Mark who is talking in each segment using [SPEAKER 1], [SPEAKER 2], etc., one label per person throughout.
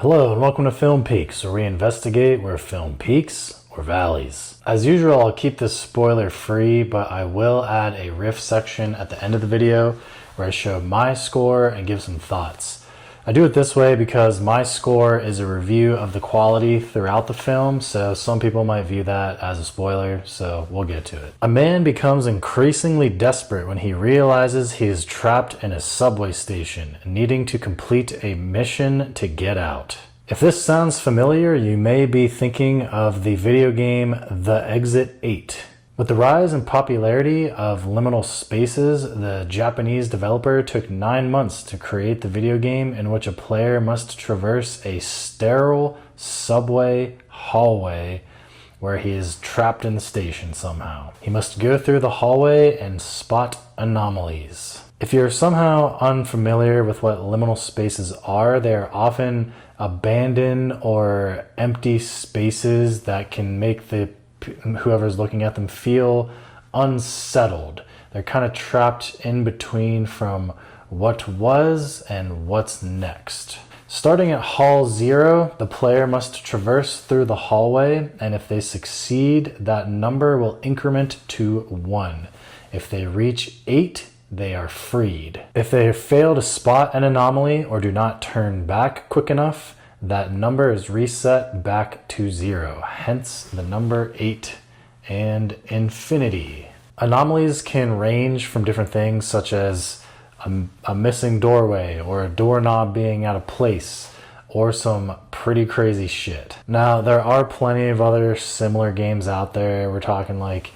[SPEAKER 1] Hello and welcome to Film Peaks, where we investigate where film peaks or valleys. As usual, I'll keep this spoiler free, but I will add a riff section at the end of the video where I show my score and give some thoughts. I do it this way because my score is a review of the quality throughout the film, so some people might view that as a spoiler, so we'll get to it. A man becomes increasingly desperate when he realizes he is trapped in a subway station, needing to complete a mission to get out. If this sounds familiar, you may be thinking of the video game The Exit 8. With the rise in popularity of liminal spaces, the Japanese developer took 9 months to create the video game in which a player must traverse a sterile subway hallway where he is trapped in the station somehow. He must go through the hallway and spot anomalies. If you're somehow unfamiliar with what liminal spaces are, they are often abandoned or empty spaces that can make whoever's looking at them feel unsettled. They're kind of trapped in between from what was and what's next. Starting at Hall 0, the player must traverse through the hallway, and if they succeed, that number will increment to 1. If they reach 8, they are freed. If they fail to spot an anomaly or do not turn back quick enough, that number is reset back to 0, hence the number 8 and infinity. Anomalies can range from different things such as a missing doorway or a doorknob being out of place or some pretty crazy shit. Now, there are plenty of other similar games out there. We're talking like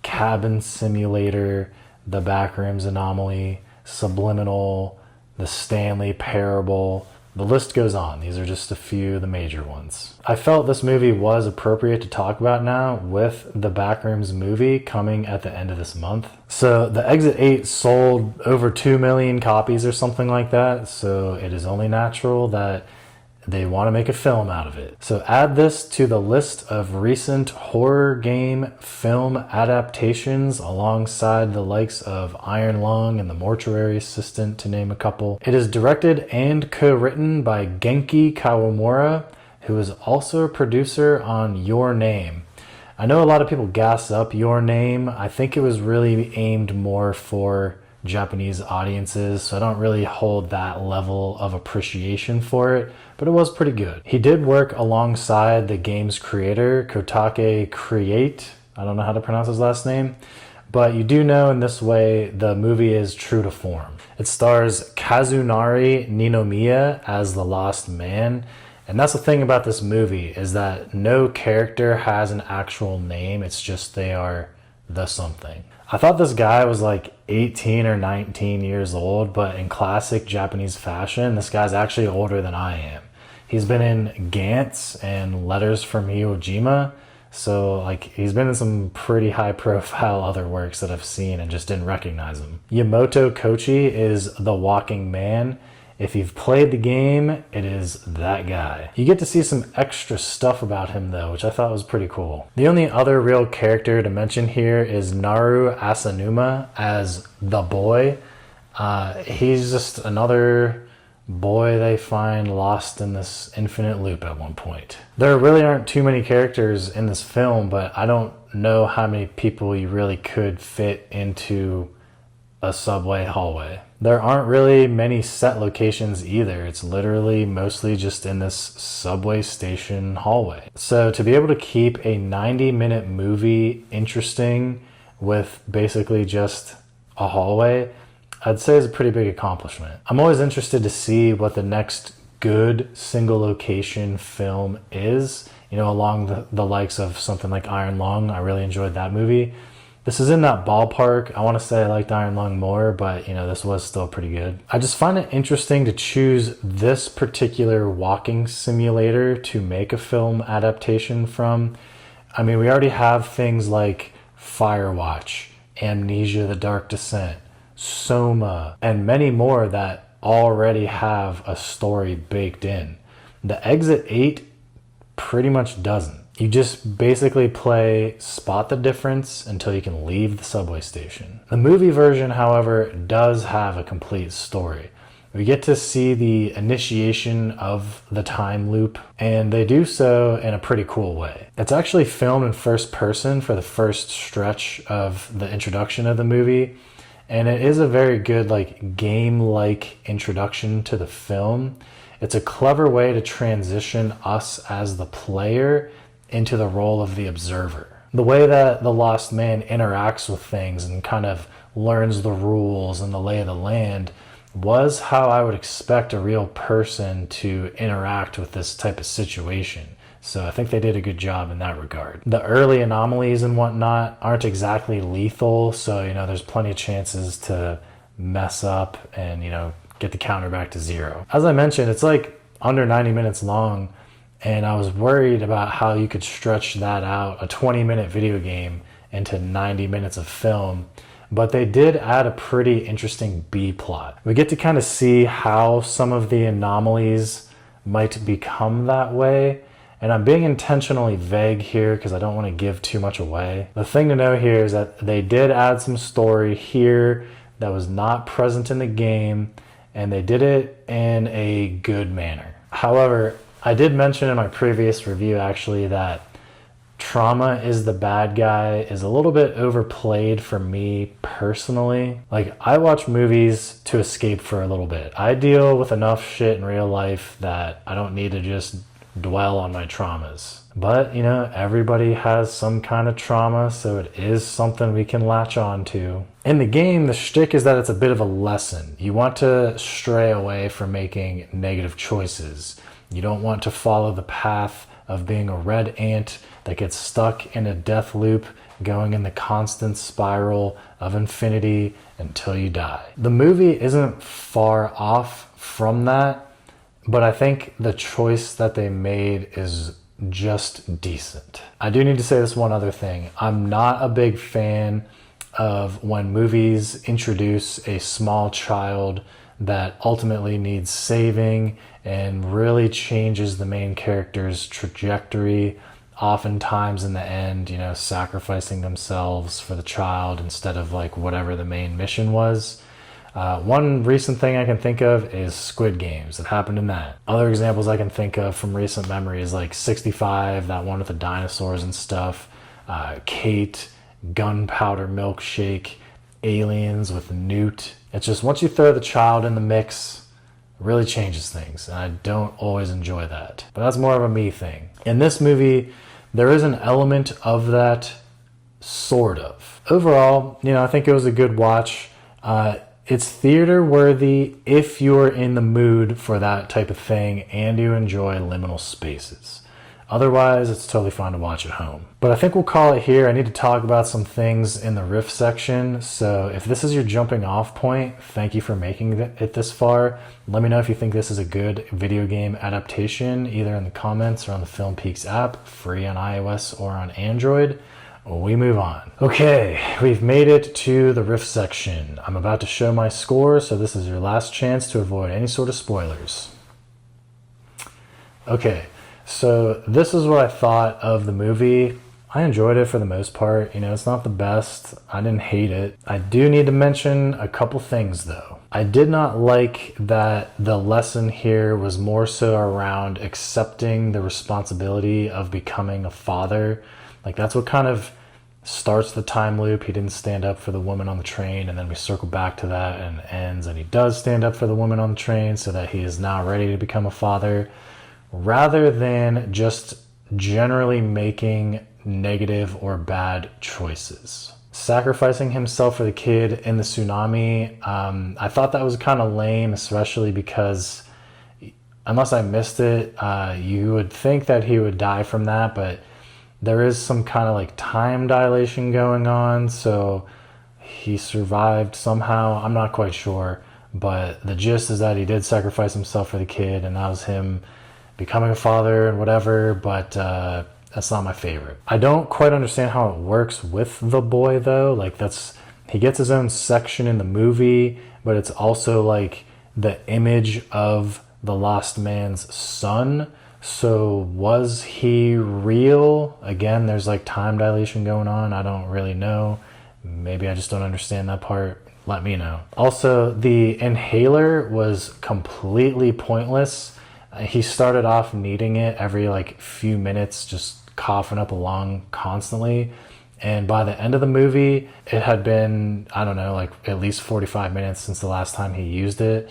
[SPEAKER 1] Cabin Simulator, The Backrooms Anomaly, Subliminal, The Stanley Parable. The list goes on. These are just a few of the major ones. I felt this movie was appropriate to talk about now with the Backrooms movie coming at the end of this month. So The Exit 8 sold over 2 million copies or something like that, so it is only natural that they want to make a film out of it. So add this to the list of recent horror game film adaptations alongside the likes of Iron Lung and The Mortuary Assistant, to name a couple. It is directed and co-written by Genki Kawamura, who is also a producer on Your Name. I know a lot of people gas up Your Name. I think it was really aimed more for Japanese audiences, so I don't really hold that level of appreciation for it, but it was pretty good. He did work alongside the game's creator, Kotake Create. I don't know how to pronounce his last name, but you do know in this way the movie is true to form. It stars Kazunari Ninomiya as the Lost Man, and that's the thing about this movie, is that no character has an actual name, it's just they are the something. I thought this guy was like 18 or 19 years old, but in classic Japanese fashion, this guy's actually older than I am. He's been in Gantz and Letters from Iwo Jima, so like he's been in some pretty high profile other works that I've seen and just didn't recognize him. Yamoto Kochi is the walking man. If you've played the game, it is that guy. You get to see some extra stuff about him though, which I thought was pretty cool. The only other real character to mention here is Naru Asanuma as the boy. He's just another boy they find lost in this infinite loop at one point. There really aren't too many characters in this film, but I don't know how many people you really could fit into a subway hallway. There aren't really many set locations either. It's literally mostly just in this subway station hallway. So to be able to keep a 90-minute movie interesting with basically just a hallway, I'd say is a pretty big accomplishment. I'm always interested to see what the next good single location film is, you know, along the likes of something like Iron Lung. I really enjoyed that movie. This is in that ballpark. I want to say I liked Iron Lung more, but you know, this was still pretty good. I just find it interesting to choose this particular walking simulator to make a film adaptation from. I mean, we already have things like Firewatch, Amnesia: The Dark Descent, Soma, and many more that already have a story baked in. The Exit 8 pretty much doesn't. You just basically play spot the difference until you can leave the subway station. The movie version, however, does have a complete story. We get to see the initiation of the time loop, and they do so in a pretty cool way. It's actually filmed in first person for the first stretch of the introduction of the movie, and it is a very good like game-like introduction to the film. It's a clever way to transition us as the player into the role of the observer. The way that the Lost Man interacts with things and kind of learns the rules and the lay of the land was how I would expect a real person to interact with this type of situation. So I think they did a good job in that regard. The early anomalies and whatnot aren't exactly lethal, so there's plenty of chances to mess up and get the counter back to zero. As I mentioned, it's like under 90 minutes long, and I was worried about how you could stretch that out, a 20-minute video game, into 90 minutes of film. But they did add a pretty interesting B plot. We get to kind of see how some of the anomalies might become that way. And I'm being intentionally vague here because I don't want to give too much away. The thing to know here is that they did add some story here that was not present in the game, and they did it in a good manner. However, I did mention in my previous review actually that trauma is the bad guy is a little bit overplayed for me personally. Like, I watch movies to escape for a little bit. I deal with enough shit in real life that I don't need to just dwell on my traumas. But, everybody has some kind of trauma, so it is something we can latch on to. In the game, the shtick is that it's a bit of a lesson. You want to stray away from making negative choices. You don't want to follow the path of being a red ant that gets stuck in a death loop, going in the constant spiral of infinity until you die. The movie isn't far off from that, but I think the choice that they made is just decent. I do need to say this one other thing. I'm not a big fan of when movies introduce a small child that ultimately needs saving and really changes the main character's trajectory, oftentimes in the end, sacrificing themselves for the child instead of like whatever the main mission was. One recent thing I can think of is Squid Games. It happened in that. Other examples I can think of from recent memory is like 65, that one with the dinosaurs and stuff, Kate, Gunpowder Milkshake, Aliens with Newt. It's just once you throw the child in the mix, it really changes things, and I don't always enjoy that. But that's more of a me thing. In this movie, there is an element of that, sort of. Overall, I think it was a good watch. It's theater worthy if you're in the mood for that type of thing and you enjoy liminal spaces. Otherwise, it's totally fine to watch at home. But I think we'll call it here. I need to talk about some things in the riff section. So if this is your jumping off point, thank you for making it this far. Let me know if you think this is a good video game adaptation, either in the comments or on the Film Peaks app, free on iOS or on Android. We move on. Okay, we've made it to the riff section. I'm about to show my score, so this is your last chance to avoid any sort of spoilers. Okay. So this is what I thought of the movie. I enjoyed it for the most part. It's not the best. I didn't hate it. I do need to mention a couple things though. I did not like that the lesson here was more so around accepting the responsibility of becoming a father. Like, that's what kind of starts the time loop. He didn't stand up for the woman on the train, and then we circle back to that and it ends, and he does stand up for the woman on the train so that he is now ready to become a father, rather than just generally making negative or bad choices. Sacrificing himself for the kid in the tsunami, I thought that was kind of lame, especially because, unless I missed it, you would think that he would die from that, but there is some kind of like time dilation going on, so he survived somehow. I'm not quite sure, but the gist is that he did sacrifice himself for the kid, and that was him becoming a father and whatever, but that's not my favorite. I don't quite understand how it works with the boy though. Like, he gets his own section in the movie, but it's also like the image of the lost man's son. So was he real? Again, there's like time dilation going on. I don't really know. Maybe I just don't understand that part. let me know. Also, the inhaler was completely pointless. He started off needing it every like few minutes, just coughing up a lung constantly. And by the end of the movie, it had been, I don't know, like at least 45 minutes since the last time he used it.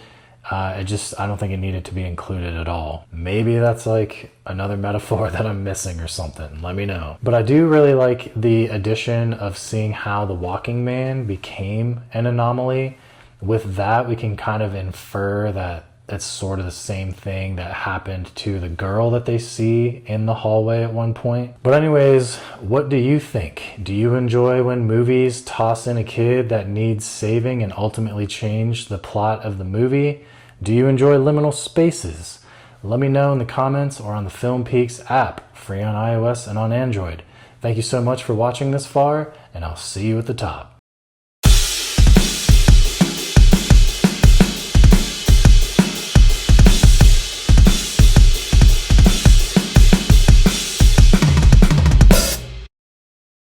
[SPEAKER 1] I don't think it needed to be included at all. Maybe that's like another metaphor that I'm missing or something. Let me know. But I do really like the addition of seeing how the walking man became an anomaly. With that, we can kind of infer that it's sort of the same thing that happened to the girl that they see in the hallway at one point. But anyways, what do you think? Do you enjoy when movies toss in a kid that needs saving and ultimately change the plot of the movie? Do you enjoy liminal spaces? Let me know in the comments or on the Film Peaks app, free on iOS and on Android. Thank you so much for watching this far, and I'll see you at the top.